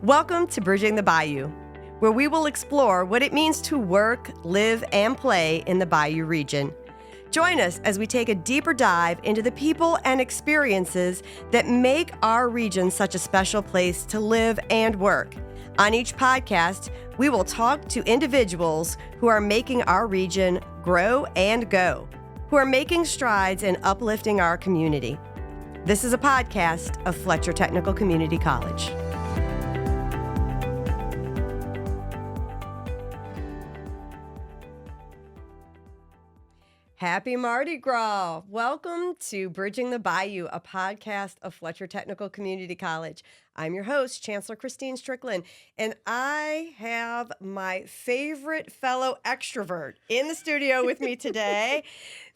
Welcome to Bridging the Bayou, where we will explore what it means to work, live, and play in the Bayou region. Join us as we take a deeper dive into the people and experiences that make our region such a special place to live and work. On each podcast, we will talk to individuals who are making our region grow and go, who are making strides in uplifting our community. This is a podcast of Fletcher Technical Community College. Happy Mardi Gras. Welcome to Bridging the Bayou, a podcast of Fletcher Technical Community College. I'm your host, Chancellor Christine Strickland, and I have my favorite fellow extrovert in the studio with me today,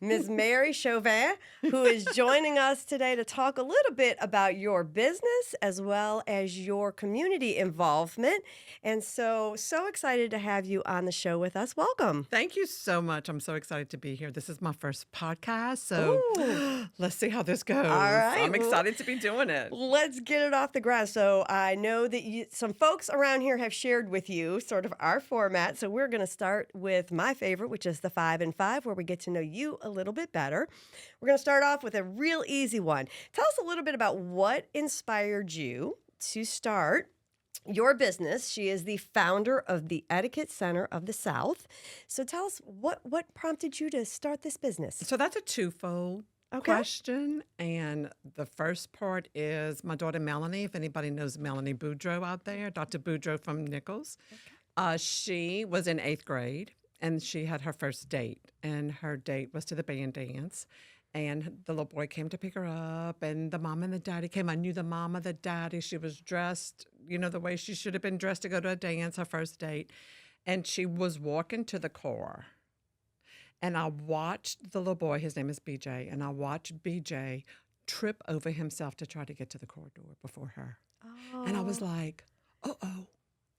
Ms. Mary Chauvin, who is joining us today to talk a little bit about your business as well as your community involvement. And so excited to have you on the show with us. Welcome. Thank you so much. I'm so excited to be here. This is my first podcast, so let's see how this goes. All right. I'm excited to be doing it. Let's get it off the ground. So I know that some folks around here have shared with you sort of our format. So we're going to start with my favorite, which is the 5 and 5, where we get to know you a little bit better. We're going to start off with a real easy one. Tell us a little bit about what inspired you to start your business. She is the founder of the Etiquette Center of the South. So tell us what prompted you to start this business? So that's a twofold question. And the first part is my daughter Melanie, if anybody knows Melanie Boudreau out there, Dr. Boudreau from Nichols. She was in 8th grade and she had her first date, and her date was to the band dance. And the little boy came to pick her up, and the mom and the daddy came. I knew the mom and the daddy. She was dressed, the way she should have been dressed to go to a dance, her first date. And she was walking to the car. And I watched the little boy, his name is BJ, and I watched BJ trip over himself to try to get to the car door before her. Oh. And I was like, uh-oh.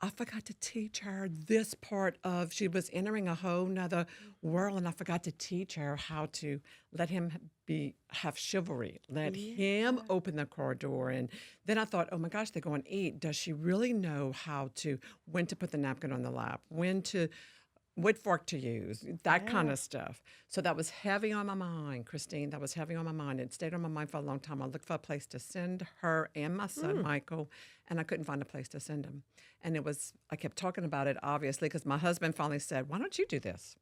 I forgot to teach her this part of, she was entering a whole nother world, and I forgot to teach her how to let him have chivalry, let him open the car door. And then I thought, oh my gosh, they're going to eat. Does she really know when to put the napkin on the lap, what fork to use, that kind of stuff. So that was heavy on my mind, Christine. That was heavy on my mind. It stayed on my mind for a long time. I looked for a place to send her and my son, Michael, and I couldn't find a place to send him. And I kept talking about it, obviously, because my husband finally said, why don't you do this?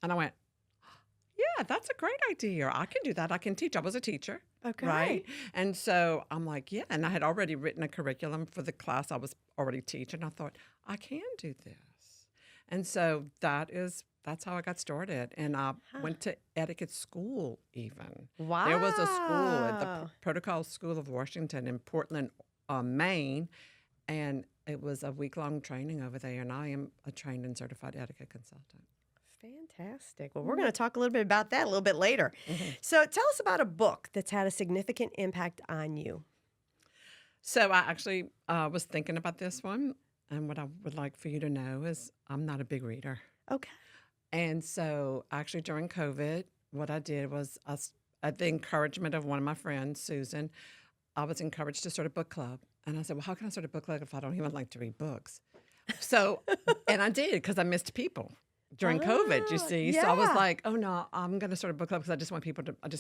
And I went, yeah, that's a great idea. I can do that. I can teach. I was a teacher. Okay. Right? And so I'm like, yeah. And I had already written a curriculum for the class I was already teaching. I thought, I can do this. And so that's how I got started. And I went to etiquette school even. Wow. There was a school at the Protocol School of Washington in Portland, Maine. And it was a week-long training over there. And I am a trained and certified etiquette consultant. Fantastic. Well, we're going to talk a little bit about that a little bit later. Mm-hmm. So tell us about a book that's had a significant impact on you. So I actually was thinking about this one. And what I would like for you to know is I'm not a big reader. Okay. And so actually during COVID, what I did was at the encouragement of one of my friends, Susan, I was encouraged to start a book club. And I said, well, how can I start a book club if I don't even like to read books? So, and I did, because I missed people during COVID, you see. Yeah. So I was like, oh no, I'm going to start a book club because I just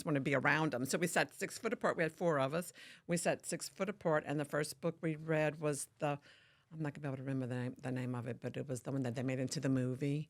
want to be around them. So we sat 6 foot apart. We had 4 of us. We sat 6 foot apart. And the first book we read was I'm not going to be able to remember the name of it, but it was the one that they made into the movie.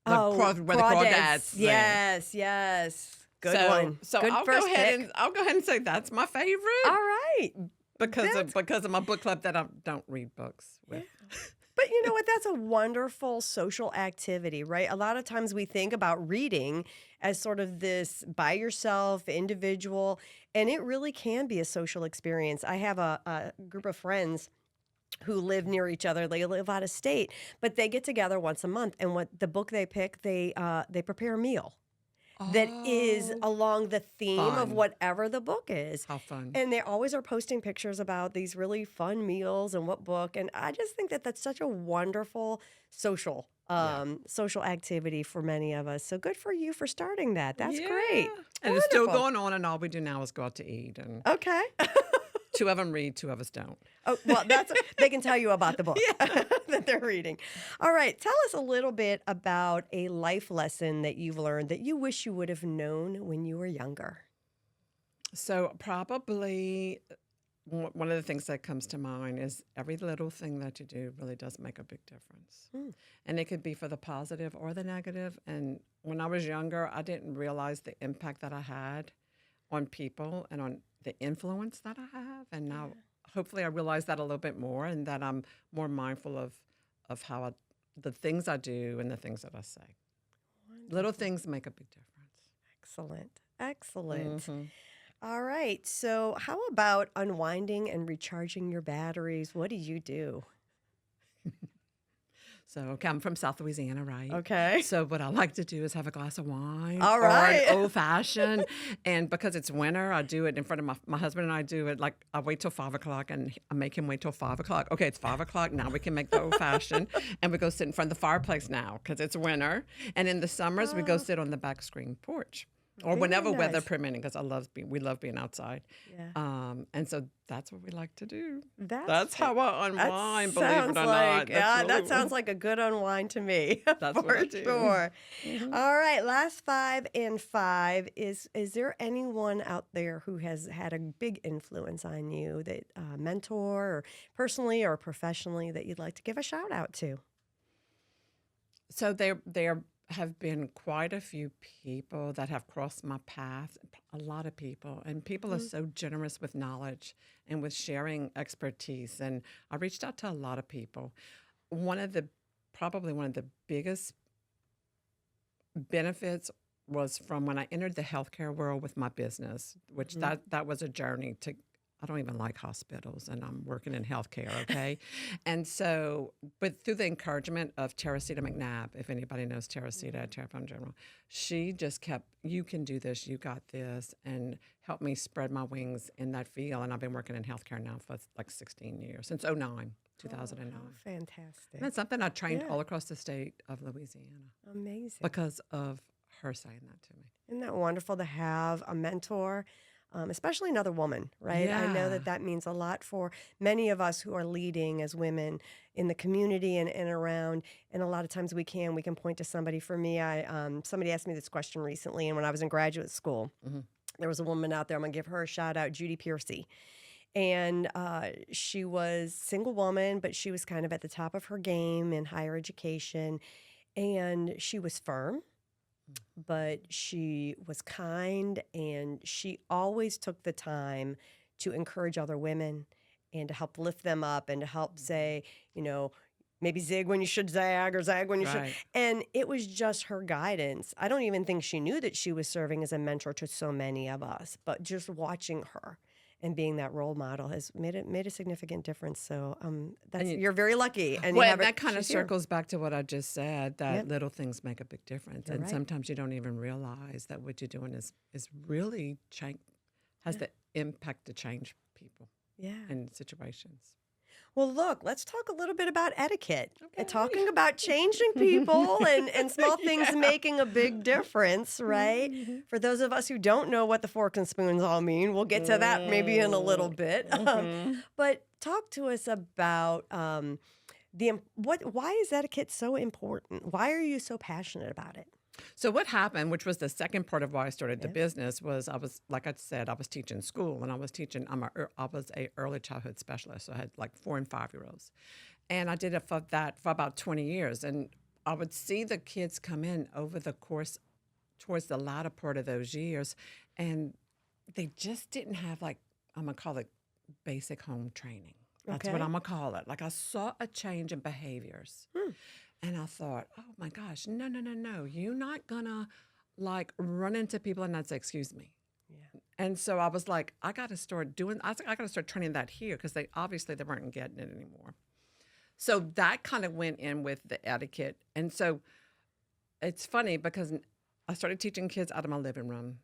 Where the crawdads. Yes. Good one. So Good I'll go ahead and say that's my favorite. All right. Because of my book club that I don't read books with. Yeah. But you know what? That's a wonderful social activity, right? A lot of times we think about reading as sort of this by yourself, individual, and it really can be a social experience. I have a group of friends who live near each other. They live out of state, but they get together once a month. And what the book they pick, they prepare a meal that is along the theme of whatever the book is. How fun. And they always are posting pictures about these really fun meals and what book. And I just think that that's such a wonderful social activity for many of us. So good for you for starting that. That's great. And it's still going on, and all we do now is go out to eat. And okay. Two of them read, two of us don't. Oh, well, they can tell you about the book that they're reading. All right, tell us a little bit about a life lesson that you've learned that you wish you would have known when you were younger. So probably one of the things that comes to mind is every little thing that you do really does make a big difference. And it could be for the positive or the negative. And when I was younger, I didn't realize the impact that I had on people and on the influence that I have. And now hopefully I realize that a little bit more and that I'm more mindful of how the things I do and the things that I say. Wonderful. Little things make a big difference. Excellent. Mm-hmm. All right, so how about unwinding and recharging your batteries? What do you do? So, okay, I'm from South Louisiana, right? Okay. So what I like to do is have a glass of wine All or right. an old-fashioned. And because it's winter, I do it in front of my husband, and I do it like I wait till 5 o'clock and I make him wait till 5 o'clock. Okay, it's 5 o'clock. Now we can make the old-fashioned. And we go sit in front of the fireplace now because it's winter. And in the summers, we go sit on the back screen porch. Or Very whenever weather nice. permitting, because we love being outside. Yeah. And so that's what we like to do. That's That's how I unwind, believe it or sounds not. like, That's really that sounds like a good unwind to me. That's what for I do. sure. Mhm. All right, last 5 and 5 is there anyone out there who has had a big influence on you, that mentor or personally or professionally, that you'd like to give a shout out to? So there have been quite a few people that have crossed my path, a lot of people. And people are so generous with knowledge and with sharing expertise. And I reached out to a lot of people. Probably one of the biggest benefits was from when I entered the healthcare world with my business, which that was a journey to. I don't even like hospitals, and I'm working in healthcare, okay? And so, but through the encouragement of Teresita McNabb, if anybody knows Teresita at Terraform General, she just kept, you can do this, you got this, and helped me spread my wings in that field. And I've been working in healthcare now for like 16 years, since 2009. Oh, fantastic. And it's something I trained all across the state of Louisiana Amazing. because of her saying that to me. Isn't that wonderful to have a mentor? Especially another woman, right? I know Yeah. that means a lot for many of us who are leading as women in the community and around. And a lot of times we can point to somebody. For me, somebody asked me this question recently, and when I was in graduate school, there was a woman out there. I'm gonna give her a shout out, Judy Piercy. And she was single woman, but she was kind of at the top of her game in higher education. And she was firm, but she was kind, and she always took the time to encourage other women and to help lift them up and to help say, maybe zig when you should zag or zag when you should. Right. And it was just her guidance. I don't even think she knew that she was serving as a mentor to so many of us, but just watching her and being that role model has made a significant difference. So you're very lucky. And That kind of circles back to what I just said, that little things make a big difference. You're And right. sometimes you don't even realize that what you're doing is really has the impact to change people and situations. Well, look, let's talk a little bit about etiquette. And talking about changing people and small things making a big difference, right? For those of us who don't know what the forks and spoons all mean, we'll get to that maybe in a little bit. But talk to us about why is etiquette so important? Why are you so passionate about it? So what happened, which was the second part of why I started the business, was like I said, I was teaching school, and I was a early childhood specialist. So I had like 4 and 5-year-olds, and I did it for about 20 years. And I would see the kids come in over the course towards the latter part of those years, and they just didn't have, like, I'm gonna call it basic home training. That's what I'm gonna call it. Like, I saw a change in behaviors. And I thought, oh my gosh, no. You're not gonna like run into people and not say, excuse me. Yeah. And so I was like, I gotta start training that here, because they weren't getting it anymore. So that kind of went in with the etiquette. And so it's funny because I started teaching kids out of my living room.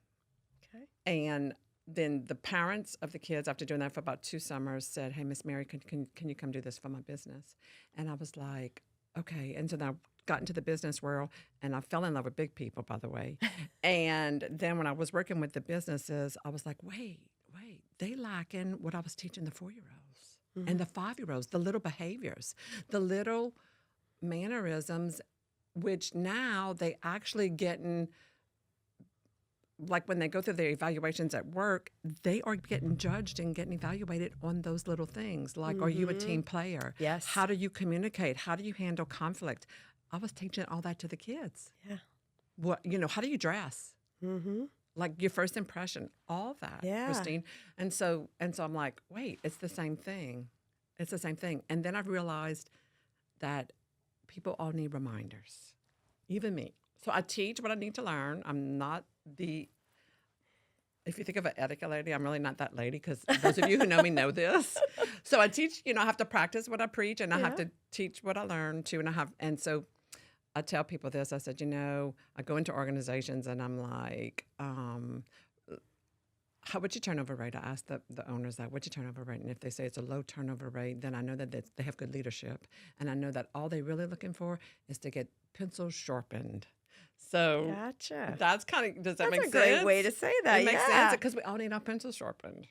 Okay. And then the parents of the kids, after doing that for about 2 summers, said, hey, Miss Mary, can you come do this for my business? And I was like, okay. And so then I got into the business world, and I fell in love with big people, by the way. And then when I was working with the businesses, I was like, wait, they lacking what I was teaching the 4-year-olds and the 5-year-olds, the little behaviors, the little mannerisms, which now they actually getting, like when they go through their evaluations at work, they are getting judged and getting evaluated on those little things. Like, are you a team player? Yes. How do you communicate? How do you handle conflict? I was teaching all that to the kids. Yeah. What, how do you dress? Mm-hmm. Like your first impression, all that, Yeah. Christine. And so I'm like, wait, it's the same thing. It's the same thing. And then I realized that people all need reminders, even me. So I teach what I need to learn. I'm not if you think of an etiquette lady, I'm really not that lady, because those of you who know me know this. So I teach, I have to practice what I preach, and I have to teach what I learn too. And so I tell people this. I said, I go into organizations and I'm like, what's your turnover rate? I ask the owners that, what's your turnover rate? And if they say it's a low turnover rate, then I know that they have good leadership. And I know that all they're really looking for is to get pencils sharpened. So Gotcha. that's does that make sense? That's a great way to say that. It makes sense because we all need our pencils sharpened.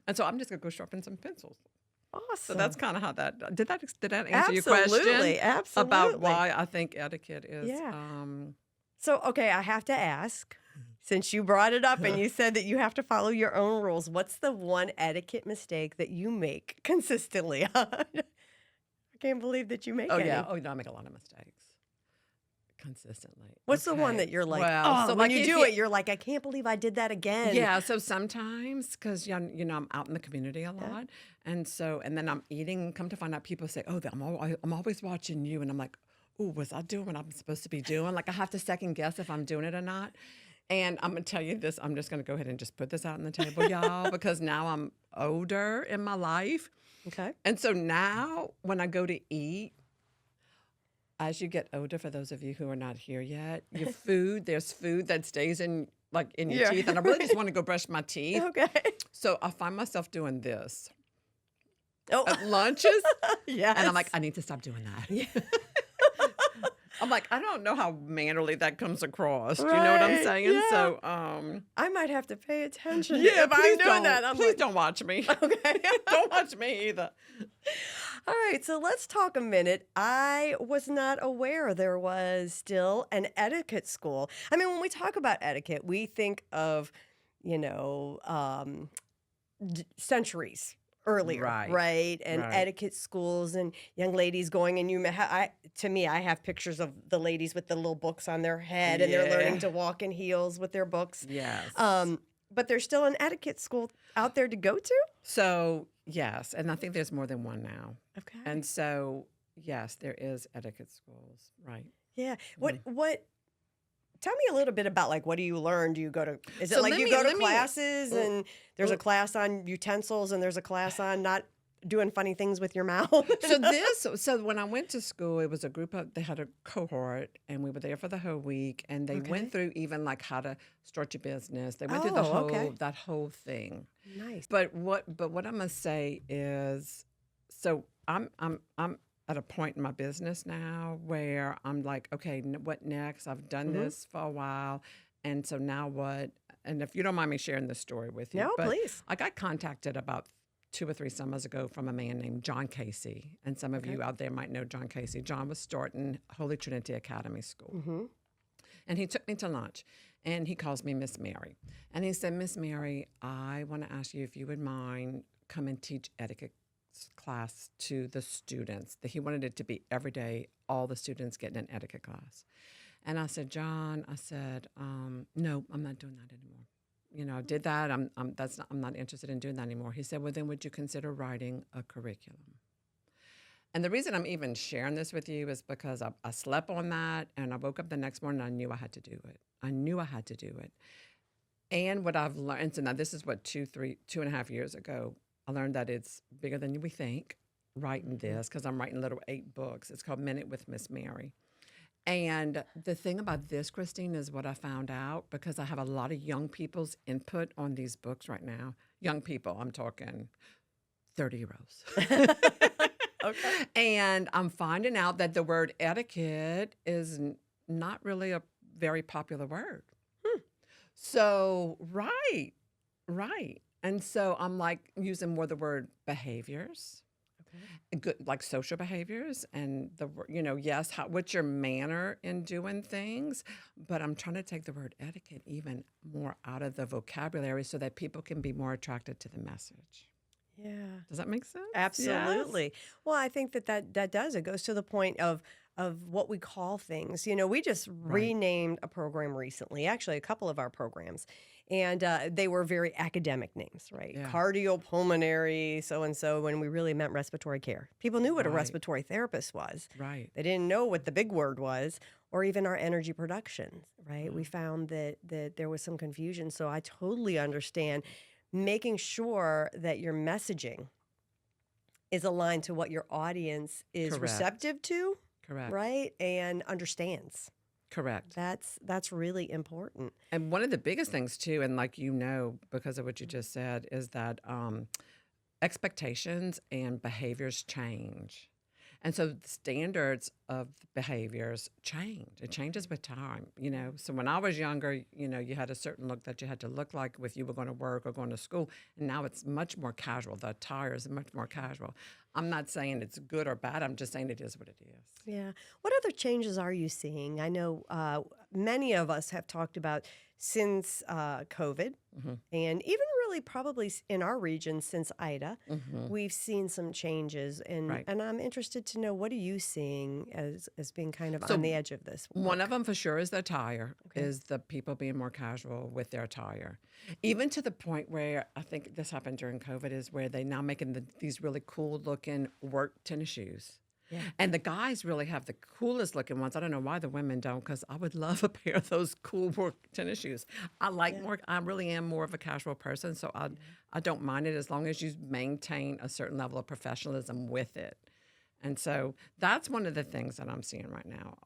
And so I'm just going to go sharpen some pencils. Awesome. So that's kind of how that, did that answer your question? Absolutely. About why I think etiquette is. Yeah. So, okay, I have to ask, since you brought it up and you said that you have to follow your own rules, what's the one etiquette mistake that you make consistently? I can't believe that you make any. Yeah. Oh, no, I make a lot of mistakes. Consistently. What's the one that you're like, so when like you do it, you're like, I can't believe I did that again. Yeah, so sometimes, because, I'm out in the community a lot, and then I'm eating, come to find out people say, oh, I'm always watching you, and I'm like, oh, was I doing what I'm supposed to be doing? Like, I have to second guess if I'm doing it or not. And I'm going to tell you this, I'm just going to go ahead and just put this out on the table, y'all, because now I'm older in my life. Okay. And so now when I go to eat, as you get older, for those of you who are not here yet, there's food that stays in your teeth, and I really just want to go brush my teeth. Okay. So I find myself doing this at lunches. Yes. And I'm like, I need to stop doing that. Yeah. I'm like, I don't know how mannerly that comes across. Do you know what I'm saying? Yeah. So I might have to pay attention if I'm doing that. Please don't watch me. Okay. Don't watch me either. All right, so let's talk a minute. I was not aware there was still an etiquette school. I mean, when we talk about etiquette, we think of, centuries earlier, right? And etiquette schools and young ladies going, and I have pictures of the ladies with the little books on their head, and they're learning to walk in heels with their books. Yes. But there's still an etiquette school out there to go to? So, yes, and I think there's more than one now. Okay. And so, yes, there is etiquette schools, right? Yeah. What tell me a little bit about what do you learn? Do you go to you go to classes and there's a class on utensils and there's a class on not doing funny things with your mouth? So when I went to school, it was a group they had a cohort, and we were there for the whole week, and they went through even how to start your business. They went through that whole thing. Nice. But what I'm gonna say is, so I'm at a point in my business now where I'm like, okay, what next? I've done this for a while, and so now what? And if you don't mind me sharing this story with you, please. I got contacted about 2 or 3 summers ago from a man named John Casey. And some of you out there might know John Casey. John was starting Holy Trinity Academy School. Mm-hmm. And he took me to lunch, and he calls me Miss Mary. And he said, Miss Mary, I want to ask you if you would mind come and teach etiquette class to the students. That he wanted it to be every day, all the students getting an etiquette class. And I said, John, no, I'm not doing that anymore. I did that. I'm not interested in doing that anymore. He said, well, then would you consider writing a curriculum? And the reason I'm even sharing this with you is because I slept on that, and I woke up the next morning and I knew I had to do it. And what I've learned, so now this is what 2.5 years ago, I learned that it's bigger than we think, writing this, because I'm writing little 8 books. It's called Minute with Miss Mary. And the thing about this, Christine, is what I found out, because I have a lot of young people's input on these books right now. Young people, I'm talking 30-year-olds. Okay. And I'm finding out that the word etiquette is not really a very popular word. So, right. And so I'm like using more the word behaviors, good, like social behaviors, and yes, what's your manner in doing things? But I'm trying to take the word etiquette even more out of the vocabulary so that people can be more attracted to the message. Yeah. Does that make sense? Absolutely. Yes. Well, I think that does. It goes to the point of what we call things. We just Right. renamed a program recently, actually a couple of our programs, and they were very academic names, right? Yeah. Cardiopulmonary, so and so, when we really meant respiratory care. People knew what a Right. respiratory therapist was. Right. They didn't know what the big word was, or even our energy production, right? We found that there was some confusion. So I totally understand making sure that your messaging is aligned to what your audience is Correct. receptive to, Correct. right? And understands. Correct. That's really important. And one of the biggest things too, and because of what you just said, is that expectations and behaviors change. And so the standards of behaviors change. It changes with time, So when I was younger, you had a certain look that you had to look like if you were going to work or going to school. And now it's much more casual. The attire is much more casual. I'm not saying it's good or bad. I'm just saying it is what it is. Yeah. What other changes are you seeing? I know many of us have talked about since COVID, and even really probably in our region since Ida, we've seen some changes. And Right. and I'm interested to know, what are you seeing as being kind of So on the edge of this? One of them for sure is the attire, Okay. is the people being more casual with their attire. Even to the point where I think this happened during COVID is where they now making these really cool looking work tennis shoes. Yeah. And the guys really have the coolest looking ones. I don't know why the women don't, because I would love a pair of those cool work tennis shoes. I really am more of a casual person, so I don't mind it as long as you maintain a certain level of professionalism with it. And so that's one of the things that I'm seeing right now.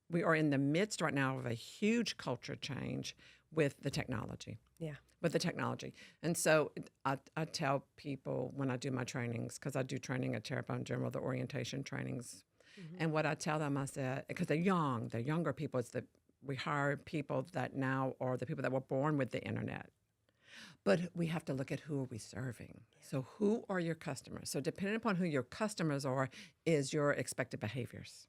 We are in the midst right now of a huge culture change with the technology. Yeah. With the technology. And so I tell people when I do my trainings, because I do training at Terrebonne General, the orientation trainings, and what I tell them, I said, because they're younger people, we hire people that now are the people that were born with the internet. But we have to look at who are we serving. So who are your customers? So depending upon who your customers are is your expected behaviors.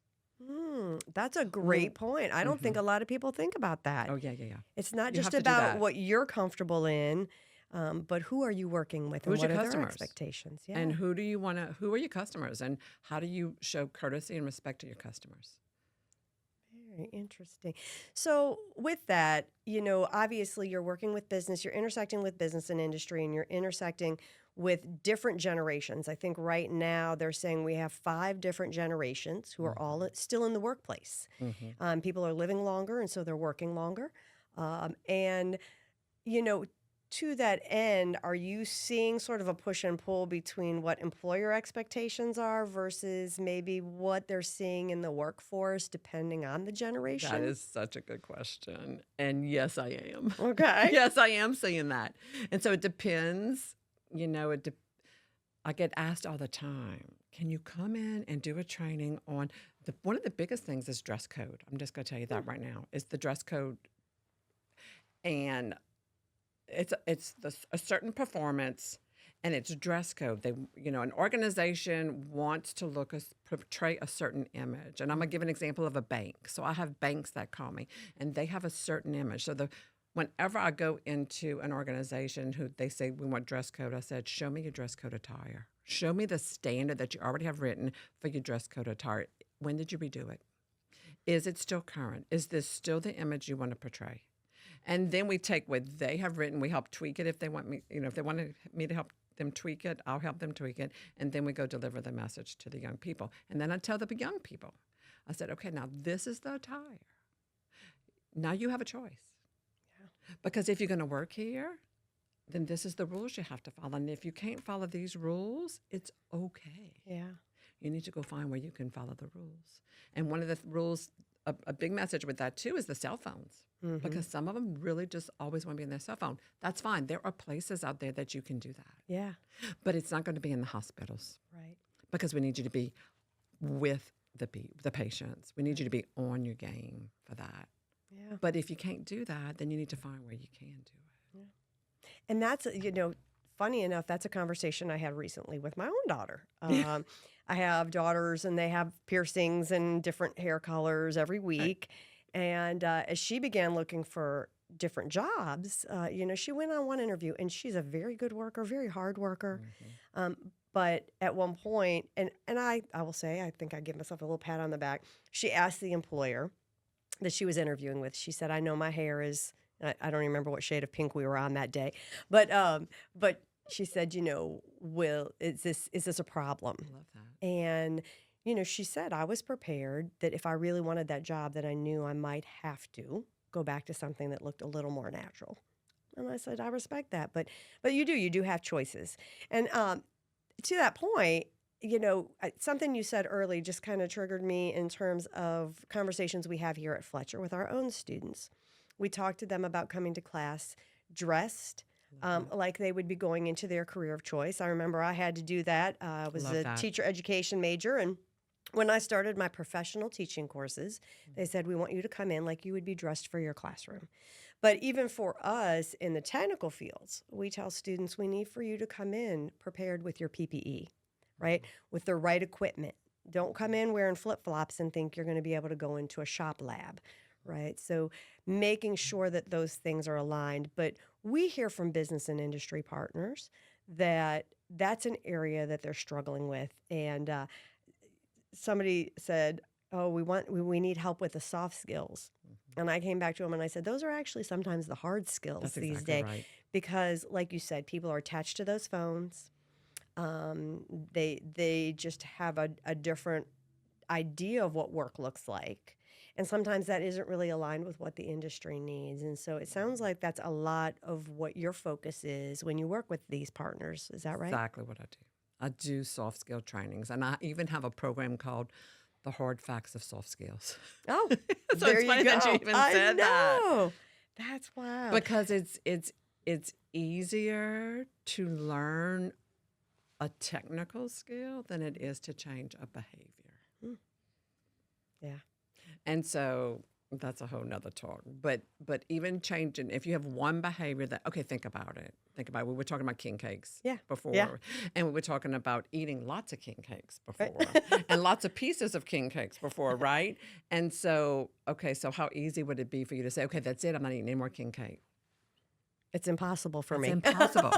That's a great point. I don't think a lot of people think about that. Oh, yeah. It's not You just have to do about that. what you're comfortable in, but who are you working with, and Who's what your are their customers? expectations? Yeah. And who are your customers, and how do you show courtesy and respect to your customers? Very interesting. So, with that, obviously you're working with business, you're intersecting with business and industry, and you're intersecting with different generations. I think right now they're saying we have 5 different generations who are all still in the workplace. People are living longer, and so they're working longer. And, to that end, are you seeing sort of a push and pull between what employer expectations are versus maybe what they're seeing in the workforce, depending on the generation? That is such a good question. And yes, I am. Okay. Yes, I am seeing that. And so it depends. I get asked all the time, can you come in and do a training on one of the biggest things is dress code. I'm just going to tell you that right now, is the dress code. And it's a certain performance, and it's dress code. An organization wants to portray a certain image. And I'm going to give an example of a bank. So I have banks that call me, and they have a certain image. So whenever I go into an organization who they say we want dress code, I said, show me your dress code attire. Show me the standard that you already have written for your dress code attire. When did you redo it? Is it still current? Is this still the image you want to portray? And then we take what they have written, we help tweak it if they want me, if they wanted me to help them tweak it, I'll help them tweak it, and then we go deliver the message to the young people. And then I tell the young people, I said, okay, now this is the attire. Now you have a choice. Yeah. Because if you're going to work here, then this is the rules you have to follow. And if you can't follow these rules, it's okay. Yeah. You need to go find where you can follow the rules. And one of the rules, a big message with that too, is the cell phones. Because some of them really just always want to be in their cell phone. That's fine. There are places out there that you can do that. Yeah. But it's not going to be in the hospitals. Right. Because we need you to be with the patients. We need you to be on your game for that. Yeah. But if you can't do that, then you need to find where you can do it. And that's, funny enough, that's a conversation I had recently with my own daughter. I have daughters and they have piercings and different hair colors every week. And as she began looking for different jobs, she went on one interview and she's a very good worker, very hard worker. But at one point, and I will say, I think I give myself a little pat on the back. She asked the employer that she was interviewing with, she said, I know my hair is, I don't remember what shade of pink we were on that day, but she said, Will, is this a problem? I love that. And, she said, I was prepared that if I really wanted that job, that I knew I might have to go back to something that looked a little more natural. And I said, I respect that. But you do have choices. And to that point, something you said early just kind of triggered me in terms of conversations we have here at Fletcher with our own students. We talk to them about coming to class dressed like they would be going into their career of choice. I remember I had to do that. I was a teacher education major, and when I started my professional teaching courses, they said, we want you to come in like you would be dressed for your classroom. But even for us in the technical fields, we tell students we need for you to come in prepared with your PPE, right? With the right equipment. Don't come in wearing flip-flops and think you're going to be able to go into a shop lab, right? So making sure that those things are aligned. But we hear from business and industry partners that that's an area that they're struggling with. And somebody said, oh, we need help with the soft skills. And I came back to them and I said, those are actually sometimes the hard skills these days. Right. Because like you said, people are attached to those phones. They just have a different idea of what work looks like. And sometimes that isn't really aligned with what the industry needs. And so it sounds like that's a lot of what your focus is when you work with these partners. Is that right? Exactly what I do. I do soft skill trainings. And I even have a program called The Hard Facts of Soft Skills. Oh, so there it's funny you go. that you even said that. That's wild. Because it's easier to learn a technical skill than it is to change a behavior. Yeah. And so that's a whole nother talk. But even changing, if you have one behavior that, okay, think about it. We were talking about king cakes before. Yeah. And we were talking about eating lots of king cakes before. And lots of pieces of king cakes before, right? And so, okay, so how easy would it be for you to say, okay, that's it, I'm not eating any more king cake? It's impossible for me. It's impossible.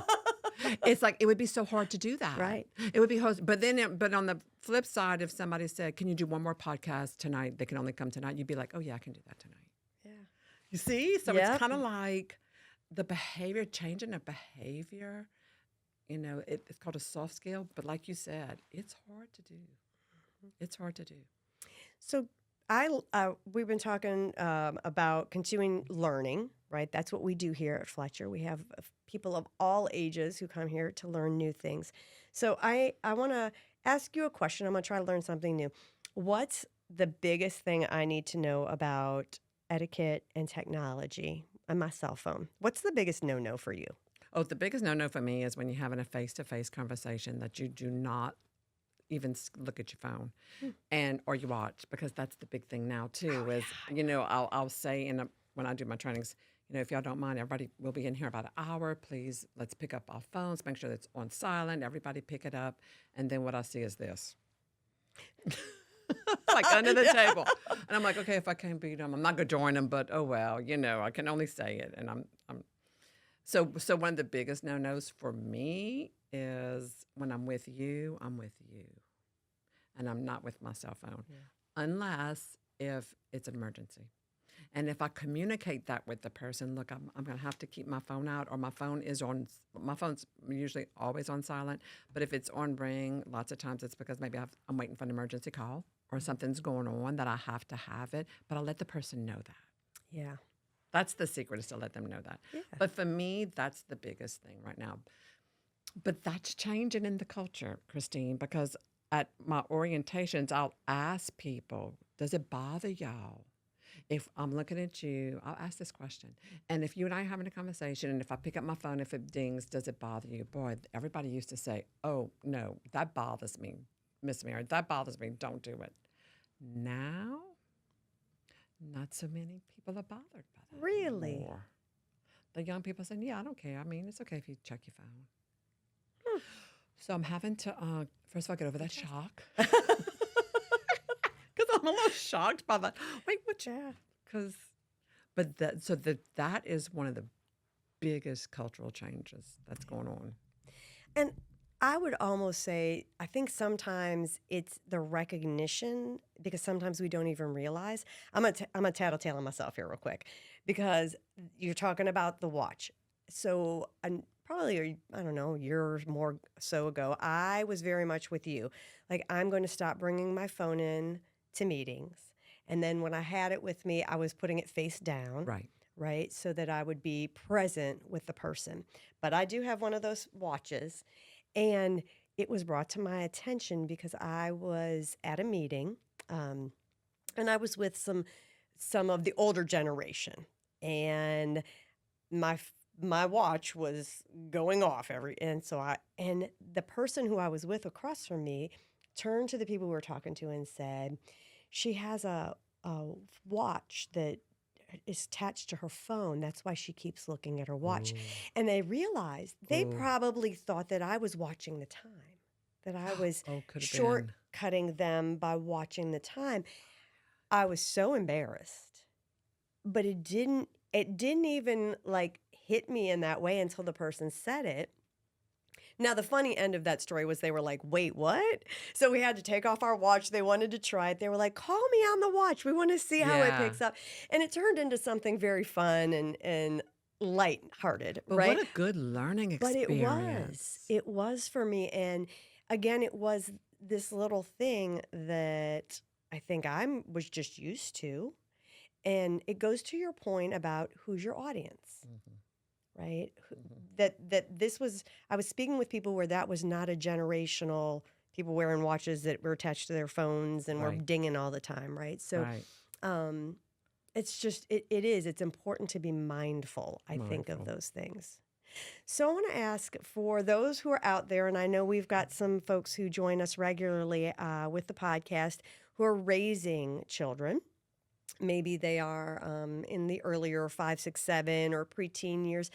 It's like, it would be so hard to do that. Right. It would be hard. But on the flip side, if somebody said, can you do one more podcast tonight? They can only come tonight. You'd be like, oh yeah, I can do that tonight. Yeah. You see? So it's kind of like the behavior, changing a behavior, it's called a soft skill. But like you said, it's hard to do. It's hard to do. So we've been talking about continuing learning, right? That's what we do here at Fletcher. We have people of all ages who come here to learn new things. So I want to ask you a question. I'm going to try to learn something new. What's the biggest thing I need to know about etiquette and technology on my cell phone? What's the biggest no-no for you? Oh, the biggest no-no for me is when you're having a face-to-face conversation that you do not even look at your phone or you watch, because that's the big thing now too. I'll say when I do my trainings, if y'all don't mind, everybody will be in here about an hour. Please, let's pick up our phones, make sure that it's on silent. Everybody pick it up, and then what I see is this, like under the table, and I'm like, okay, if I can't beat them, I'm not gonna join them, but oh well, I can only say it, and I'm. So one of the biggest no-nos for me is when I'm with you, and I'm not with my cell phone, unless if it's an emergency. And if I communicate that with the person, look, I'm going to have to keep my phone out, or my phone's usually always on silent. But if it's on ring, lots of times it's because maybe I'm waiting for an emergency call or something's going on that I have to have it. But I'll let the person know that. Yeah. That's the secret, is to let them know that. Yeah. But for me, that's the biggest thing right now. But that's changing in the culture, Christine, because at my orientations, I'll ask people, does it bother y'all? If I'm looking at you, I'll ask this question. And if you and I are having a conversation, and if I pick up my phone, if it dings, does it bother you? Boy, everybody used to say, oh, no, that bothers me, Miss Mary. That bothers me. Don't do it. Now, not so many people are bothered by that Really? anymore. the young people saying, yeah, I don't care. I mean, it's okay if you check your phone. So I'm having to, first of all, get over that shock. Because I'm a little shocked by that. Wait, what? Yeah. That is one of the biggest cultural changes that's going on. And I would almost say, I think sometimes it's the recognition, because sometimes we don't even realize. I'm a tattletale on myself here real quick, because you're talking about the watch. So probably, I don't know, a year or more so ago, I was very much with you. Like, I'm going to stop bringing my phone in to meetings. And then when I had it with me, I was putting it face down. Right, so that I would be present with the person. But I do have one of those watches, and it was brought to my attention because I was at a meeting, and I was with some of the older generation, and my watch was going off and the person who I was with across from me turned to the people we were talking to and said, she has a watch that is attached to her phone. That's why she keeps looking at her watch. Ooh. And they realized they probably thought that I was watching the time, that I was shortcutting them by watching the time. I was so embarrassed, but it didn't even like hit me in that way until the person said it. Now, the funny end of that story was they were like, wait, what? So we had to take off our watch. They wanted to try it. They were like, call me on the watch. We want to see how it picks up. And it turned into something very fun and lighthearted, but right? What a good learning experience. But it was for me. And again, it was this little thing that I think I was just used to. And it goes to your point about who's your audience. Mm-hmm. Right? That this was, I was speaking with people where that was not a generational, people wearing watches that were attached to their phones and were dinging all the time, right? So it's just, it's important to be mindful, I think, of those things. So I want to ask, for those who are out there, and I know we've got some folks who join us regularly with the podcast who are raising children. Maybe they are in the earlier 5, 6, 7 or preteen years.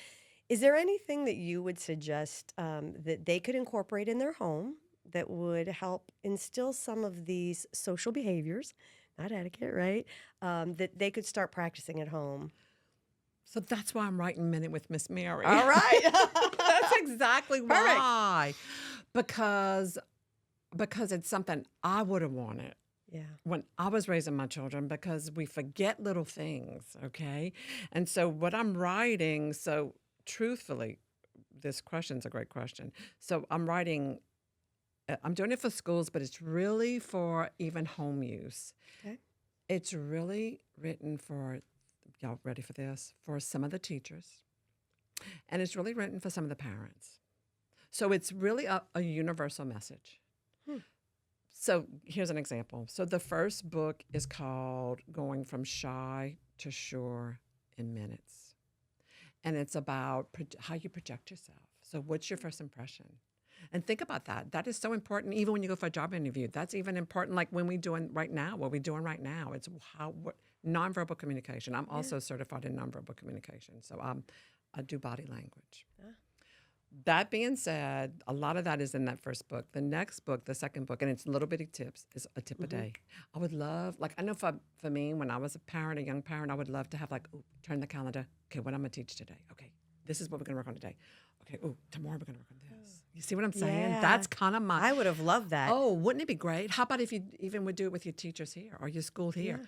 Is there anything that you would suggest that they could incorporate in their home that would help instill some of these social behaviors, not etiquette, right, that they could start practicing at home? So that's why I'm writing Minute with Miss Mary. All right. That's exactly why. Because it's something I would have wanted. Yeah. When I was raising my children, because we forget little things, okay? And so what I'm writing, so truthfully, this question's a great question. So I'm writing, I'm doing it for schools, but it's really for even home use. Okay. It's really written for, y'all ready for this? For some of the teachers. And it's really written for some of the parents. So it's really a universal message. So here's an example. So the first book is called Going from Shy to Sure in Minutes. And it's about how you project yourself. So what's your first impression? And think about that. That is so important, even when you go for a job interview. That's even important, like when we're doing right now, what we're doing right now. It's nonverbal communication. I'm also certified in nonverbal communication. So I do body language. That being said, a lot of that is in that first book. The next book, the second book, and it's little bitty tips, is a tip a day. I would love, like, I know for me, when I was a parent, a young parent, I would love to have, like, turn the calendar. Okay, what I'm going to teach today. Okay, this is what we're going to work on today. Okay, tomorrow we're going to work on this. You see what I'm saying? Yeah. That's kind of I would have loved that. Oh, wouldn't it be great? How about if you even would do it with your teachers here or your school here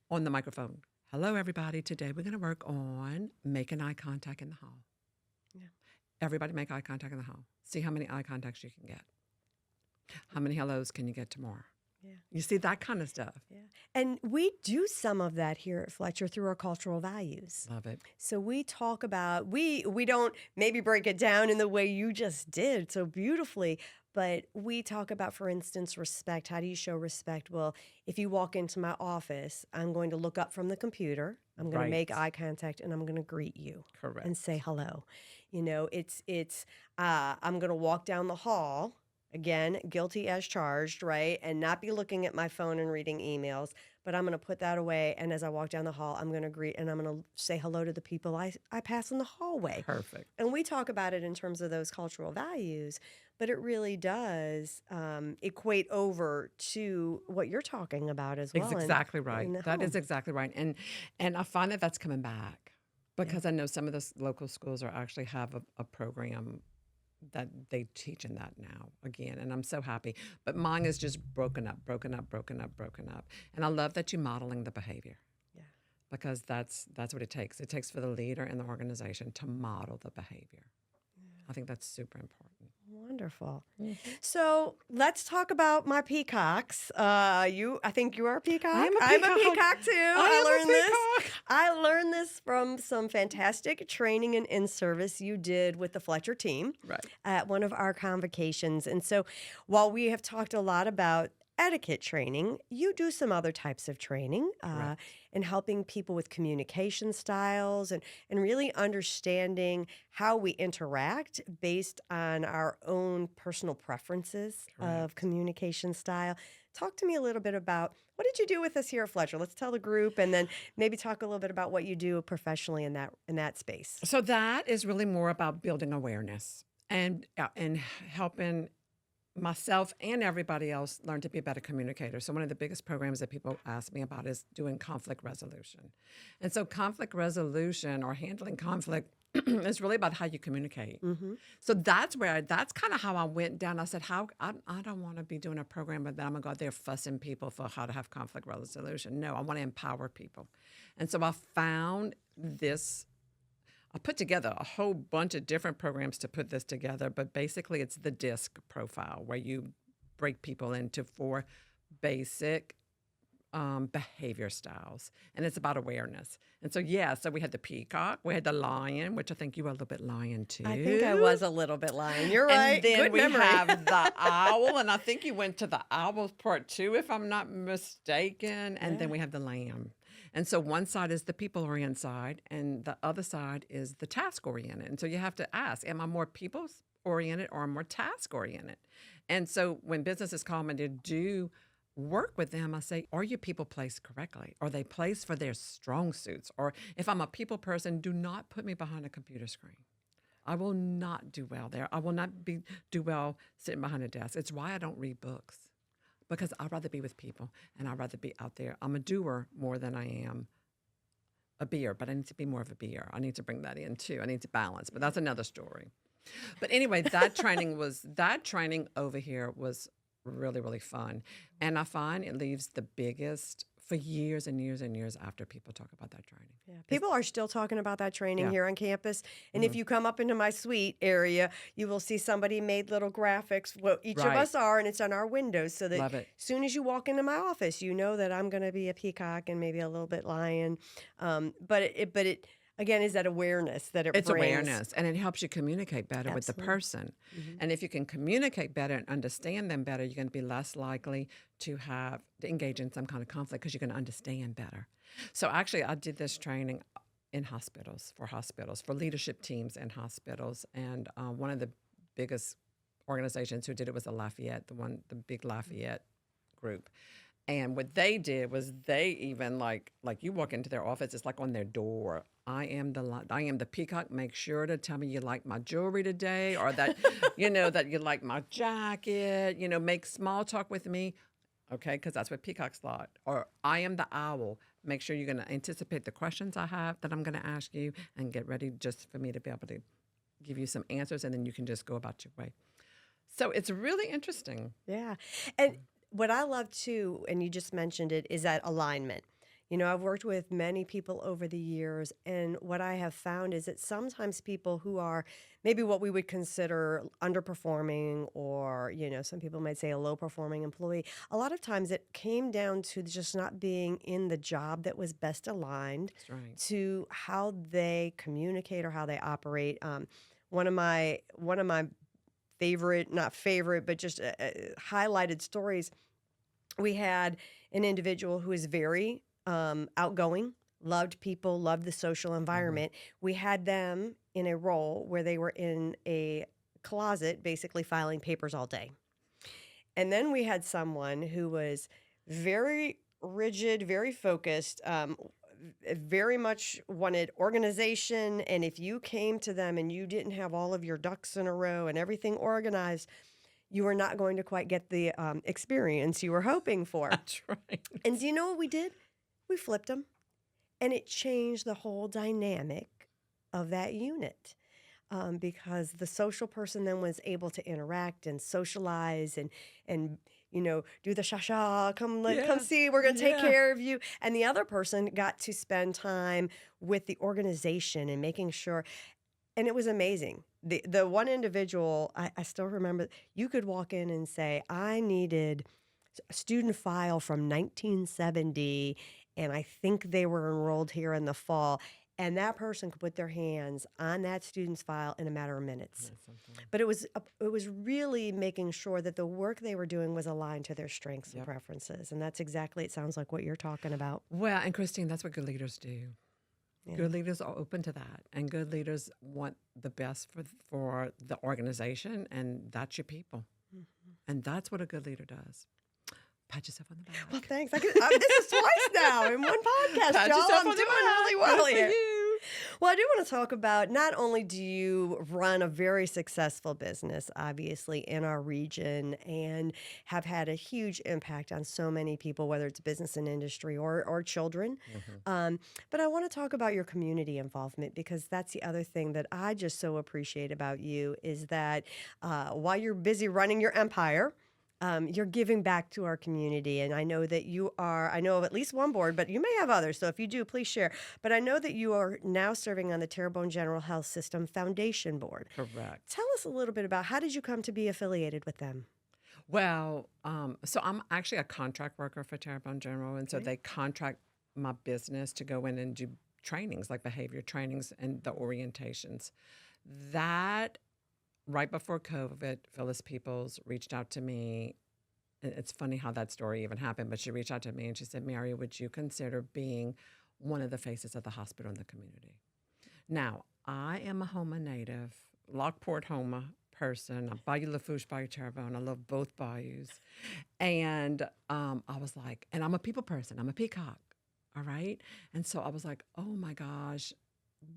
on the microphone? Hello, everybody. Today we're going to work on making eye contact in the hall. Everybody make eye contact in the hall. See how many eye contacts you can get. How many hellos can you get tomorrow? Yeah. You see that kind of stuff. Yeah. And we do some of that here at Fletcher through our cultural values. Love it. So we talk about, we don't maybe break it down in the way you just did so beautifully, but we talk about, for instance, respect. How do you show respect? Well, if you walk into my office, I'm going to look up from the computer. I'm going to make eye contact and I'm going to greet you. Correct. And say hello. You know, I'm going to walk down the hall, again, guilty as charged, right? And not be looking at my phone and reading emails, but but I'm going to put that away. And as I walk down the hall, I'm going to greet and I'm going to say hello to the people I pass in the hallway. Perfect. And we talk about it in terms of those cultural values, but it really does equate over to what you're talking about as well. Exactly right. That is home. exactly right. And I find that that's coming back because I know some of the local schools are actually have a program that they teach in that now again, and I'm so happy. But mine is just broken up. And I love that you're modeling the behavior. Yeah. Because that's what it takes. It takes for the leader in the organization to model the behavior. I think that's super important. Wonderful. So let's talk about my peacocks. I think you are a peacock. I am a I'm a peacock. peacock too. I am a this. I learned this from some fantastic training and in-service you did with the Fletcher team at one of our convocations. And so while we have talked a lot about etiquette training, you do some other types of training in helping people with communication styles and really understanding how we interact based on our own personal preferences of communication style. Talk to me a little bit about what did you do with us here at Fletcher? Let's tell the group and then maybe talk a little bit about what you do professionally in that space. So that is really more about building awareness and helping myself and everybody else learn to be a better communicator. So one of the biggest programs that people ask me about is doing conflict resolution. And so conflict resolution or handling conflict is really about how you communicate. So that's kind of how I went down. I said, I don't want to be doing a program, but then I'm going to go out there fussing people for how to have conflict resolution. No, I want to empower people. And so I found this. I put together a whole bunch of different programs to put this together, but basically it's the DISC profile where you break people into 4 basic behavior styles, and it's about awareness. And so, so we had the peacock, we had the lion, which I think you were a little bit lion too. I think I was a little bit lion. You're right. And then Good we memory. have the owl, and I think you went to the owl part 2, if I'm not mistaken. And then we have the lamb. And so one side is the people-oriented side, and the other side is the task-oriented. And so you have to ask, am I more people-oriented or more task-oriented? And so when businesses call me to do work with them, I say, are your people placed correctly? Are they placed for their strong suits? Or if I'm a people person, do not put me behind a computer screen. I will not do well there. I will not do well sitting behind a desk. It's why I don't read books. Because I'd rather be with people and I'd rather be out there. I'm a doer more than I am a beer, but I need to be more of a beer. I need to bring that in too. I need to balance, but that's another story. But anyway, that training over here was really, really fun. And I find it leaves the biggest for years and years and years after people talk about that training. Yeah. People are still talking about that training here on campus. And if you come up into my suite area, you will see somebody made little graphics, what each of us are, and it's on our windows. So that as soon as you walk into my office, you know that I'm going to be a peacock and maybe a little bit lion. But it again, is that awareness that it's brings. Awareness, and it helps you communicate better with the person. And if you can communicate better and understand them better, you're going to be less likely to engage in some kind of conflict because you're going to understand better. So actually, I did this training in hospitals, for leadership teams in hospitals. And one of the biggest organizations who did it was the big Lafayette group. And what they did was they even like you walk into their office, it's like on their door. I am the peacock. Make sure to tell me you like my jewelry today, or that that you like my jacket. Make small talk with me, okay? Because that's what peacocks thought. Or I am the owl. Make sure you're going to anticipate the questions I have that I'm going to ask you, and get ready just for me to be able to give you some answers, and then you can just go about your way. So it's really interesting. Yeah, and what I love too, and you just mentioned it, is that alignment. I've worked with many people over the years, and what I have found is that sometimes people who are maybe what we would consider underperforming, or, some people might say a low-performing employee, a lot of times it came down to just not being in the job that was best aligned to how they communicate or how they operate. One of my not favorite, but just highlighted stories. We had an individual who is very outgoing, loved people, loved the social environment. We had them in a role where they were in a closet, basically filing papers all day. And then we had someone who was very rigid, very focused, very much wanted organization. And if you came to them and you didn't have all of your ducks in a row and everything organized, you were not going to quite get the experience you were hoping for. That's right. And do you know what we did? We flipped them, and it changed the whole dynamic of that unit. Because the social person then was able to interact and socialize and do the sha-sha, come Yeah. see, we're going to take Yeah. care of you. And the other person got to spend time with the organization and making sure. And it was amazing. The one individual, I still remember, you could walk in and say, I needed a student file from 1970, and I think they were enrolled here in the fall. And that person could put their hands on that student's file in a matter of minutes. That's something. But it was really making sure that the work they were doing was aligned to their strengths and Yep. preferences. And that's exactly, it sounds like, what you're talking about. Well, and Christine, that's what good leaders do. Yeah. Good leaders are open to that, and good leaders want the best for the organization, and that's your people. And that's what a good leader does. Pat yourself on the back. Well, thanks. This is twice now in one podcast, Pat y'all. yourself I'm on the doing back. really well Good for here. you. Well, I do want to talk about, not only do you run a very successful business, obviously, in our region and have had a huge impact on so many people, whether it's business and industry or children. But I want to talk about your community involvement, because that's the other thing that I just so appreciate about you is that while you're busy running your empire, you're giving back to our community. And I know that I know of at least one board, but you may have others. So if you do, please share. But I know that you are now serving on the Terrebonne General Health System Foundation Board. Correct. Tell us a little bit about, how did you come to be affiliated with them? Well, so I'm actually a contract worker for Terrebonne General, and so Okay. they contract my business to go in and do trainings, like behavior trainings and the orientations. That right before COVID, Phyllis Peoples reached out to me. It's funny how that story even happened, but she reached out to me and she said, Mary, would you consider being one of the faces of the hospital in the community? Now, I am a Houma native, Lockport, Houma person. I'm Bayou Lafourche, Bayou Terrebonne. I love both bayous. And I was like, and I'm a people person. I'm a peacock, all right? And so I was like, oh my gosh,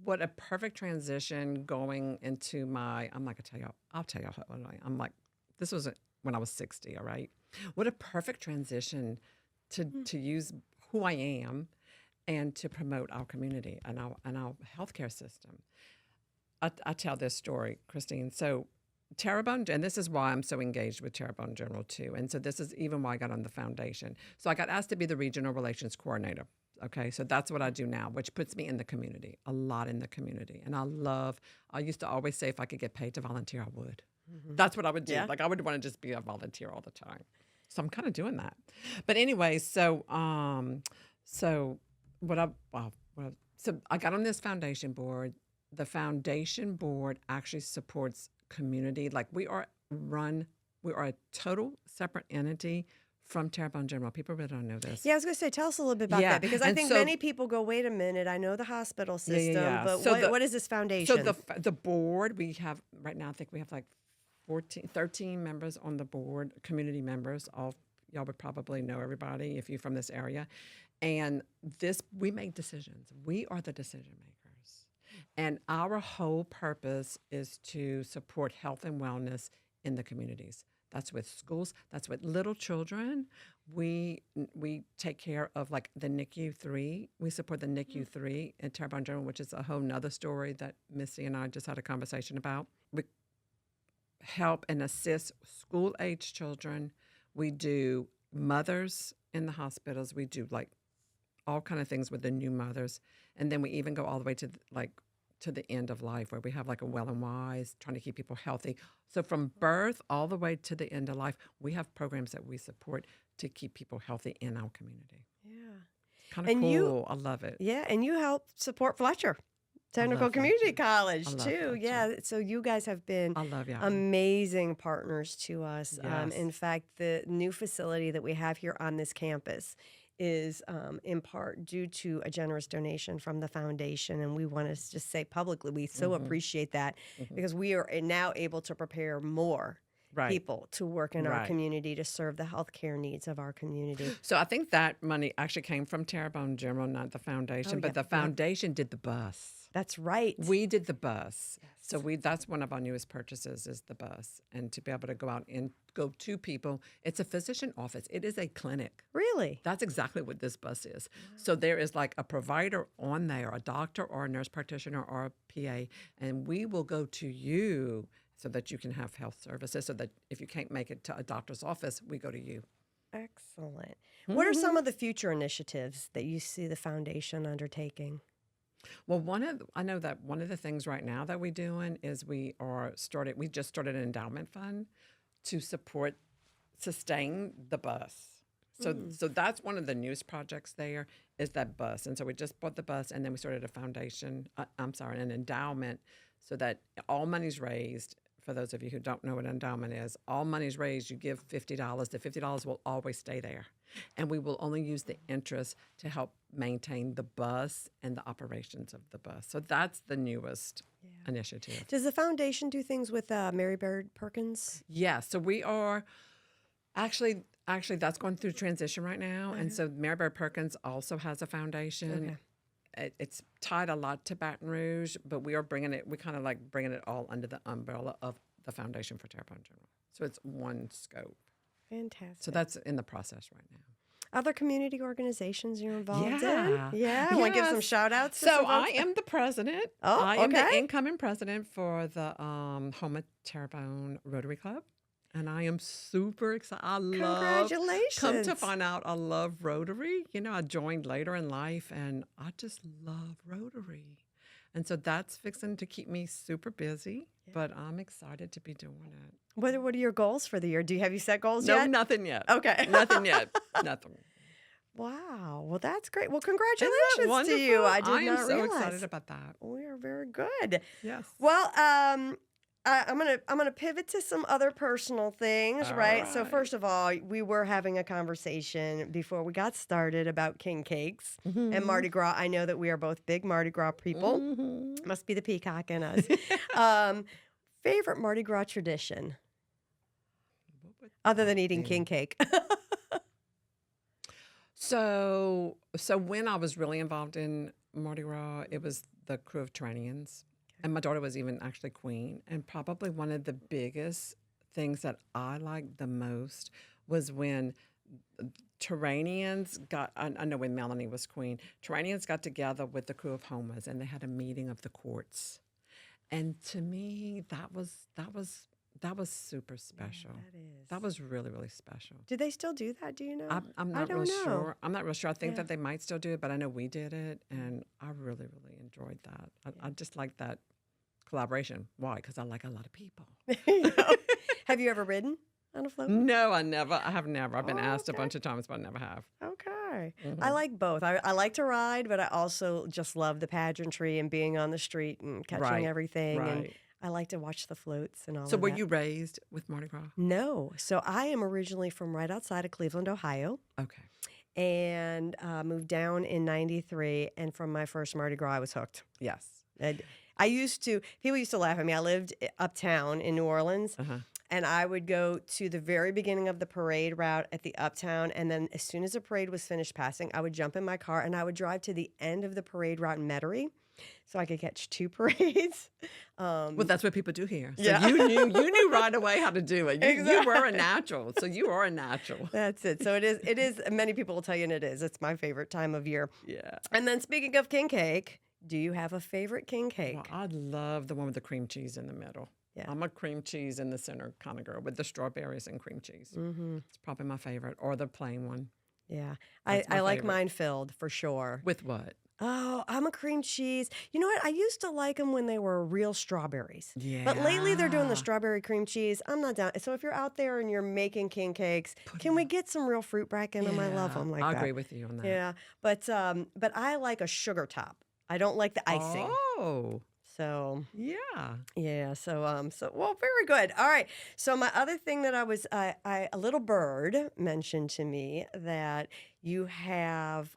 what a perfect transition going into I'm not gonna I'll tell y'all how old I am. I'm like, this was when I was 60, all right? What a perfect transition to use who I am and to promote our community and our healthcare system. I tell this story, Christine. So Terrebonne, and this is why I'm so engaged with Terrebonne General too. And so this is even why I got on the foundation. So I got asked to be the regional relations coordinator. Okay, so that's what I do now, which puts me in the community, a lot in the community. And I used to always say if I could get paid to volunteer, I would. That's what I would do. Yeah. Like I would want to just be a volunteer all the time. So I'm kind of doing that. But anyway, so so I got on this foundation board. The foundation board actually supports community. Like we are a total separate entity from Terrebonne General. People really don't know this. Yeah, I was going to say, tell us a little bit about Yeah, that, because I and think so- many people go, wait a minute, I know the hospital system, yeah. but So what is this foundation? So the board, we have right now, I think we have like 13 members on the board, community members. Y'all would probably know everybody if you're from this area. And we make decisions. We are the decision makers. And our whole purpose is to support health and wellness in the communities. That's with schools. That's with little children. We take care of like the NICU 3. We support the NICU 3 in Terrebonne General, which is a whole nother story that Missy and I just had a conversation about. We help and assist school-age children. We do mothers in the hospitals. We do like all kind of things with the new mothers. And then we even go all the way to the end of life, where we have like a Well and Wise, trying to keep people healthy. So from birth all the way to the end of life, we have programs that we support to keep people healthy in our community. Yeah. Kind of cool. I love it. Yeah, and you help support Fletcher Technical love Community Fletcher. College I love too. Fletcher. Yeah, so you guys have been I love y'all. amazing partners to us. Yes. In fact, the new facility that we have here on this campus is in part due to a generous donation from the foundation. And we want to just say publicly, we so appreciate that, because we are now able to prepare more Right. people to work in our Right. community to serve the healthcare needs of our community. So I think that money actually came from Terrebonne General, not the foundation, but the foundation did the bus. That's right. We did the bus. Yes. So that's one of our newest purchases is the bus. And to be able to go out and go to people, it's a physician office. It is a clinic. Really? That's exactly what this bus is. So there is like a provider on there, a doctor or a nurse practitioner or a PA, and we will go to you so that you can have health services, so that if you can't make it to a doctor's office, we go to you. Excellent. What are some of the future initiatives that you see the foundation undertaking? Well, I know that one of the things right now that we're doing is we just started an endowment fund to sustain the bus. So that's one of the newest projects there is that bus. And so we just bought the bus and then we started an endowment so that all money's raised. For those of you who don't know what an endowment is, all money's raised, you give $50. The $50 will always stay there. And we will only use the interest to help maintain the bus and the operations of the bus. So that's the newest initiative. Does the foundation do things with Mary Perkins? Yes. So we are actually that's going through transition right now. And so Mary Perkins also has a foundation. Okay. It's tied a lot to Baton Rouge, but we kind of like bringing it all under the umbrella of the Foundation for Terrebonne General. So it's one scope. Fantastic. So that's in the process right now. Other community organizations you're involved Yeah. in? Yeah. Want to give some shout outs? So I am the president. Oh, I am the okay. incoming president for the Homa Terrebonne Rotary Club. And I am super excited. Congratulations. Come to find out, I love Rotary. You know, I joined later in life, and I just love Rotary. And so that's fixing to keep me super busy, but I'm excited to be doing it. What are your goals for the year? Have you set goals No, yet? nothing yet. Okay. Nothing yet. Nothing. Wow. Well, that's great. Well, Isn't that congratulations wonderful? to you. I did am not so realize. excited about that. We are very good. Yes. Well, I'm gonna pivot to some other personal things, All right? So right. first of all, we were having a conversation before we got started about king cakes and Mardi Gras. I know that we are both big Mardi Gras people. Must be the peacock in us. Favorite Mardi Gras tradition, other than eating king cake? So when I was really involved in Mardi Gras, it was the crew of Turanians. And my daughter was even actually queen. And probably one of the biggest things that I liked the most was when Turanians I know when Melanie was queen, Turanians got together with the crew of Homas and they had a meeting of the courts. And to me, that was super special. That is. That was really, really special. Do they still do that? Do you know? I'm I not don't real know. sure. I'm not real sure. I think Yeah. that they might still do it, but I know we did it, and I really, really enjoyed that. I just like that collaboration. Why? Because I like a lot of people. Have you ever ridden on a float? No, I have never. I've been asked a Okay. bunch of times, but I never have. Okay. Mhm. I like both. I like to ride, but I also just love the pageantry and being on the street and catching Right, everything. And right. I like to watch the floats and all So of were that. you raised with Mardi Gras? No. So I am originally from right outside of Cleveland, Ohio, Okay. and moved down in '93. And from my first Mardi Gras, I was hooked. Yes. And people used to laugh at me. I lived uptown in New Orleans. Uh-huh. And I would go to the very beginning of the parade route at the Uptown. And then as soon as the parade was finished passing, I would jump in my car and I would drive to the end of the parade route in Metairie so I could catch two parades. Well, that's what people do here. So Yeah. you knew right away how to do it. You were a Exactly. natural. So you are a natural. That's it. So it is, many people will tell you, and it is. It's my favorite time of year. Yeah. And then speaking of king cake, do you have a favorite king cake? Well, I love the one with the cream cheese in the middle. Yeah. I'm a cream cheese in the center kind of girl with the strawberries and cream cheese. Mm-hmm. It's probably my favorite, or the plain one. Yeah. That's my I like favorite. mine filled for sure. With what? Oh, I'm a cream cheese. You know what? I used to like them when they were real strawberries. Yeah. But lately they're doing the strawberry cream cheese. I'm not down. So if you're out there and you're making king cakes, can we get some real fruit back in them? I love them like I that. agree with you on that. Yeah. But I like a sugar top. I don't like the icing. Oh, So yeah. yeah. So well, very good. All right. So my other thing that a little bird mentioned to me that you have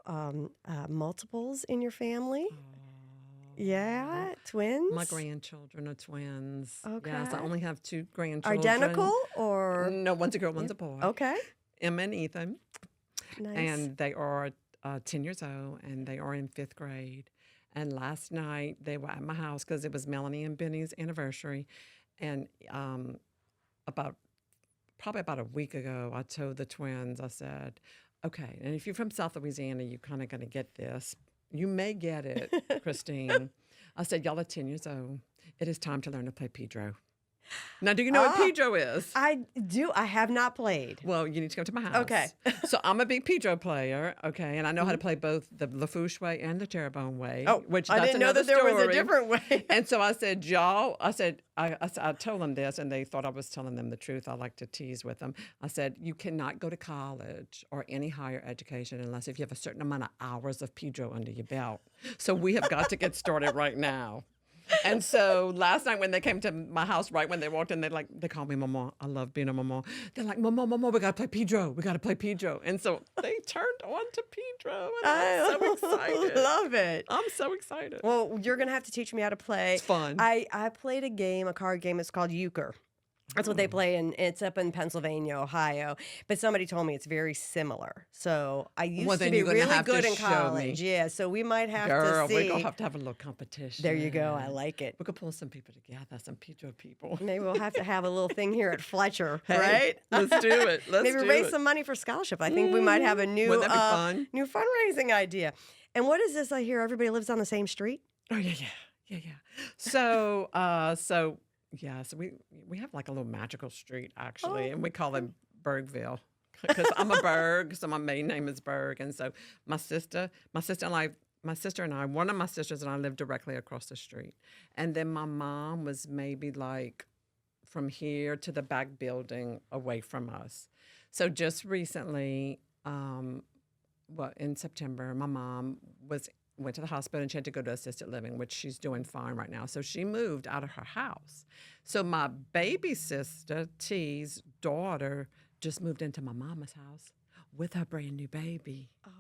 multiples in your family. Yeah, twins? My grandchildren are twins. Okay. Yes, I only have 2 grandchildren. Identical or? No, one's a girl, one's a boy. Okay. Emma and Ethan. Nice. And they are 10 years old, and they are in 5th grade. And last night, they were at my house because it was Melanie and Benny's anniversary. And probably about a week ago, I told the twins, I said, okay, and if you're from South Louisiana, you're kind of going to get this. You may get it, Christine. I said, y'all are 10 years old. It is time to learn to play Pedro. Now, do you know what Pedro is? I do. I have not played. Well, you need to come to my house. Okay. So I'm a big Pedro player, okay, and I know how to play both the Lafouche way and the Terrebonne way. Oh, which I that's didn't know another that there was a story. different way. And so I said, I told them this, and they thought I was telling them the truth. I like to tease with them. I said, you cannot go to college or any higher education unless if you have a certain amount of hours of Pedro under your belt. So we have got to get started right now. And so last night when they came to my house, right when they walked in, they called me Mama. I love being a Mama. They're like, Mama, we got to play Pedro. We got to play Pedro. And so they turned on to Pedro, and I'm so excited. Love it. I'm so excited. Well, you're going to have to teach me how to play. It's fun. I played a card game. It's called Euchre. That's what they play, and it's up in Pennsylvania, Ohio. But somebody told me it's very similar. So I used to be really good in college. Yeah, so we might have to see. We're going to have a little competition. There you go. I like it. We could pull some people together, some Pedro people. Maybe we'll have to have a little thing here at Fletcher, Hey, right? Let's do it. Maybe raise some money for scholarship. I think we might have a new, Wouldn't that be fun? New fundraising idea. And what is this I hear? Everybody lives on the same street? Oh, yeah. So we have like a little magical street actually, and we call it Bergville because I'm a Berg, so my maiden name is Berg, and so my sister and I, one of my sisters and I lived directly across the street, and then my mom was maybe like from here to the back building away from us. So just recently, in September, my mom went to the hospital and she had to go to assisted living, which she's doing fine right now. So she moved out of her house. So my baby sister, T's daughter, just moved into my mama's house with her brand new baby. Oh.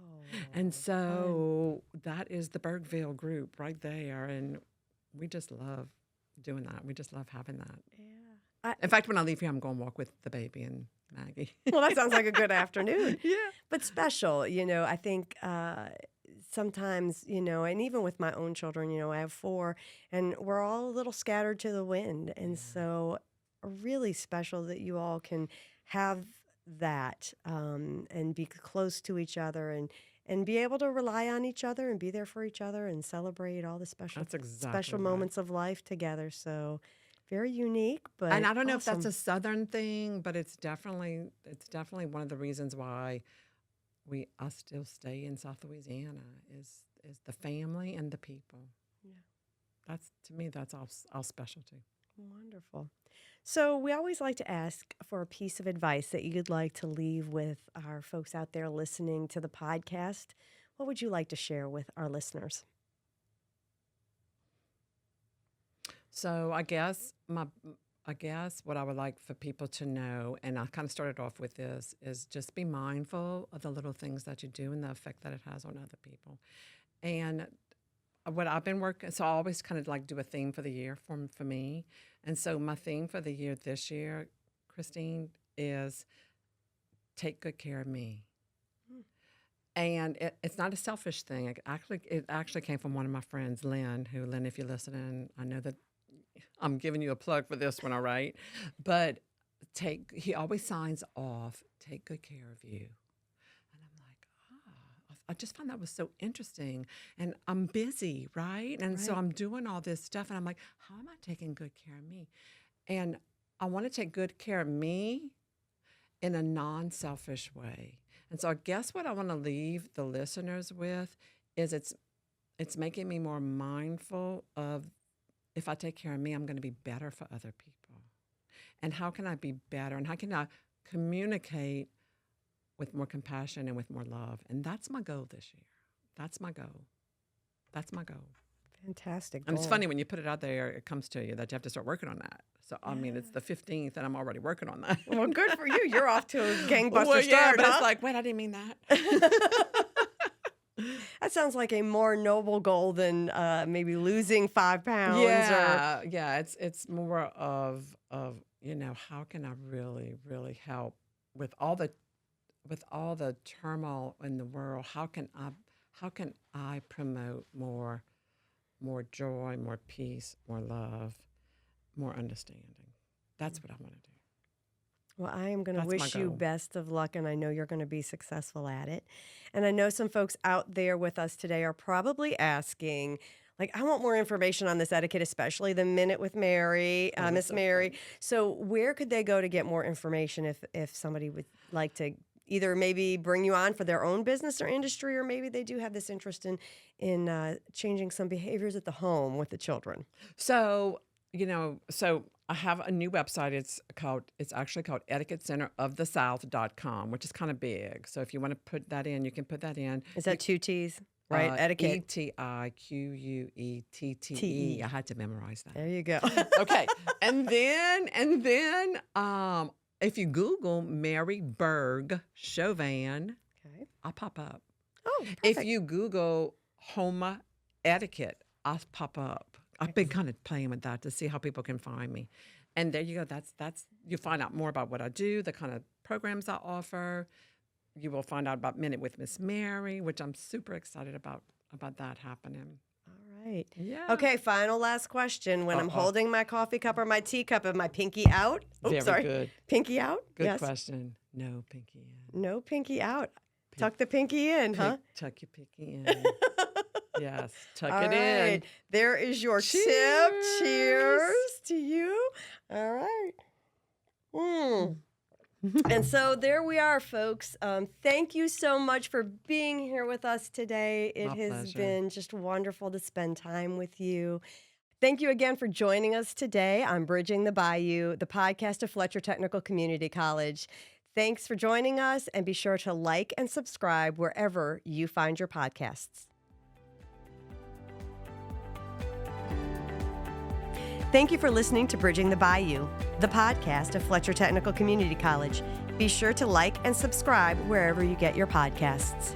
And so that is the Bergville group right there. And we just love doing that. We just love having that. Yeah. In fact, when I leave here, I'm going to walk with the baby and Maggie. Well, that sounds like a good afternoon. Yeah. But special, I think sometimes, and even with my own children, I have 4, and we're all a little scattered to the wind. And so really special that you all can have that and be close to each other and be able to rely on each other and be there for each other and celebrate all the special moments of life together. So very unique, but and I don't know awesome. if that's a Southern thing, but it's definitely one of the reasons why I still stay in South Louisiana is the family and the people. Yeah, that's all specialty. Wonderful. So we always like to ask for a piece of advice that you'd like to leave with our folks out there listening to the podcast. What would you like to share with our listeners? So I guess what I would like for people to know, and I kind of started off with this, is just be mindful of the little things that you do and the effect that it has on other people. And what I've been working, so I always kind of like do a theme for the year for me. And so my theme for the year this year, Christine, is take good care of me. And it's not a selfish thing. It actually came from one of my friends, Lynn, if you're listening, I know that I'm giving you a plug for this one, all right? But he always signs off, take good care of you. And I'm like, I just found that was so interesting. And I'm busy, right? And so I'm doing all this stuff, and I'm like, how am I taking good care of me? And I want to take good care of me in a non-selfish way. And so I guess what I want to leave the listeners with is it's making me more mindful of, if I take care of me, I'm going to be better for other people. And how can I be better? And how can I communicate with more compassion and with more love? And that's my goal this year. That's my goal. Fantastic. And it's funny when you put it out there, it comes to you that you have to start working on that. So, I mean, it's the 15th, and I'm already working on that. Well, good for you. You're off to a gangbuster start, start, but huh? it's like, wait, I didn't mean that. That sounds like a more noble goal than maybe losing 5 pounds. Yeah, it's more of how can I really help with all the turmoil in the world? How can I promote more joy, more peace, more love, more understanding? That's what I want to do. Well, I am going to That's my wish you goal. best of luck, and I know you're going to be successful at it. And I know some folks out there with us today are probably asking, like, I want more information on this etiquette, especially the Minute with Mary, Oh, that's Miss so Mary. fun. So where could they go to get more information if somebody would like to either maybe bring you on for their own business or industry, or maybe they do have this interest in changing some behaviors at the home with the children? So, so I have a new website. It's actually called etiquettecenterofthesouth.com, which is kind of big. So if you want to put that in, you can put that in. Is that 2 T's, right? Etiquette. Etiquette. I had to memorize that. There you go. Okay. And then if you Google Mary Chauvin, Okay. I'll pop up. Oh, If perfect. you Google home etiquette, I'll pop up. I've been kind of playing with that to see how people can find me. And there you go. That's you find out more about what I do, the kind of programs I offer. You will find out about Minute with Miss Mary, which I'm super excited about that happening. All right. Yeah. Okay, final last question. When I'm Uh-oh. holding my coffee cup or my teacup, is my pinky out? Oops, Very sorry. good. Pinky out? Good Yes. question. No pinky in. No pinky out. Tuck the pinky in, huh? Tuck your pinky in. Yes, tuck All it in. right. There is your tip. Cheers. Cheers to you. All right. And so there we are, folks. Thank you so much for being here with us today. It My has pleasure. been just wonderful to spend time with you. Thank you again for joining us today on Bridging the Bayou, the podcast of Fletcher Technical Community College. Thanks for joining us, and be sure to like and subscribe wherever you find your podcasts. Thank you for listening to Bridging the Bayou, the podcast of Fletcher Technical Community College. Be sure to like and subscribe wherever you get your podcasts.